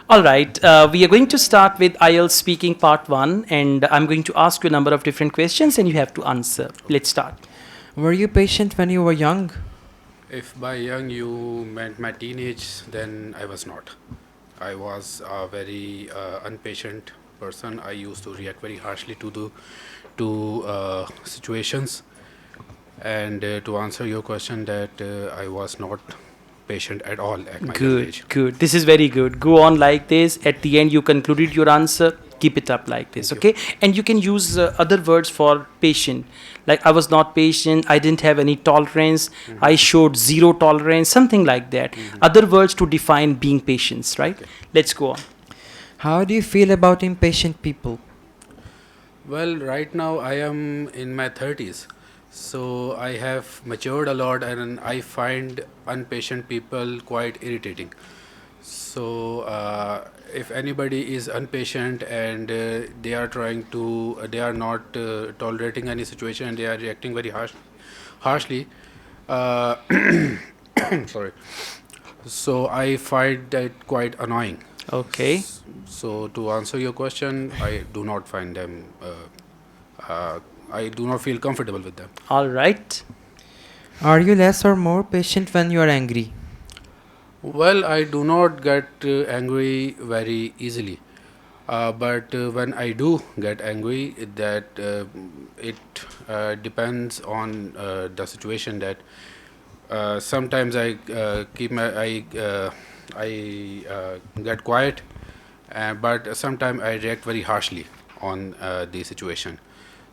All right, we are going to start with IELTS speaking part 1, and I'm going to ask you a number of different questions and you have to answer. Let's start. Were you patient when you were young? If by young you meant my teenage, then I was not. I was a very impatient person. I used to react very harshly to situations. And to answer your question, that I was not patient at all at my young age. Good. This is very good. Go on like this. At the end, you concluded your answer. Keep it up like this, Thank you. okay? And you can use other words for patient. Like, I was not patient, I didn't have any tolerance, I showed zero tolerance, something like that. Other words to define being patient, right? Okay. Let's go on. How do you feel about impatient people? Well, right now I am in my 30s, so I have matured a lot, and I find impatient people quite irritating. So, if anybody is impatient and they are they are not tolerating any situation and they are reacting very harshly, uh, sorry. So I find that quite annoying. Okay. So to answer your question, I do not find them. I do not feel comfortable with them. All right. Are you less or more patient when you are angry? Well, I do not get angry very easily, but when I do get angry, it depends on the situation. That sometimes I get quiet, but sometimes I react very harshly on the situation.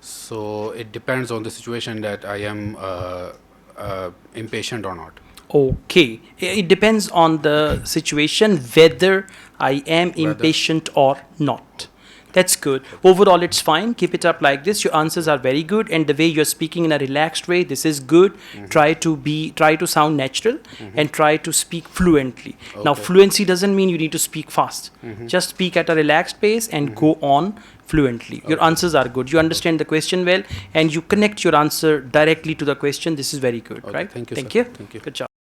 So it depends on the situation that I am impatient or not. Okay. It depends on the situation whether I am impatient or not. That's good. Overall, it's fine. Keep it up like this. Your answers are very good, and the way you're speaking in a relaxed way, this is good. Try to sound natural and try to speak fluently. Now, Okay. fluency doesn't mean you need to speak fast. Just speak at a relaxed pace and go on fluently. Your answers are good. You understand the question well, and you connect your answer directly to the question. This is very good, Okay, right? thank you, Thank sir. you. Thank you. Good job.